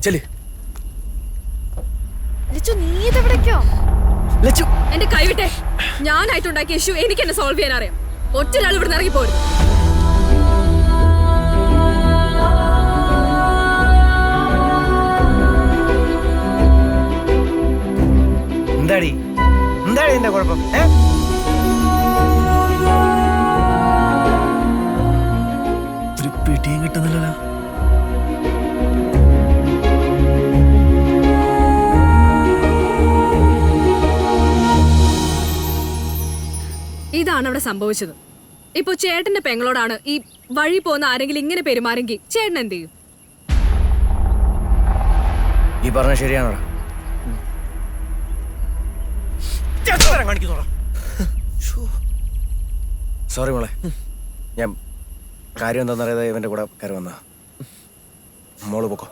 ചെല്. എന്റെ കൈവിട്ടെ. ഞാനായിട്ടുണ്ടാക്കിയ ഇഷ്യൂ എനിക്ക് എന്നെ സോൾവ് ചെയ്യാൻ അറിയാം. ഒറ്റൊരാൾ ഇവിടെ ഇറങ്ങി പോരുന്നു. എന്താടി എന്റെ കുഴപ്പം? ഒരു പിടിയും കിട്ടുന്നില്ലല്ലോ. ഇതാണ് അവിടെ സംഭവിച്ചത്. ഇപ്പൊ ചേട്ടന്റെ പെങ്ങളോടാണ് ഈ വഴി പോകുന്ന ആരെങ്കിലും ഇങ്ങനെ പെരുമാറെങ്കിൽ ചേട്ടൻ എന്ത് ചെയ്യും? ഈ പറഞ്ഞ ശരിയാണോ? സോറി മോളെ, ഞാൻ കാര്യം എന്താണെന്നറിയാതെ ഇവന്റെ കൂടെ കയറി വന്ന. മോള് പൊക്കോ.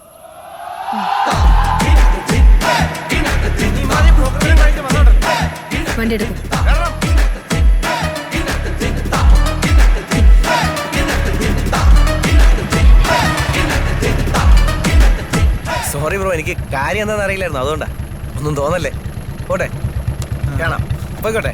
വണ്ടി എടുക്കും. സോറി ബ്രോ, എനിക്ക് കാര്യം എന്താണെന്ന് അറിയില്ലായിരുന്നു, അതുകൊണ്ടാ. ഒന്നും തോന്നല്ലേ. പോട്ടെ, കാണാം. പോയിക്കോട്ടെ.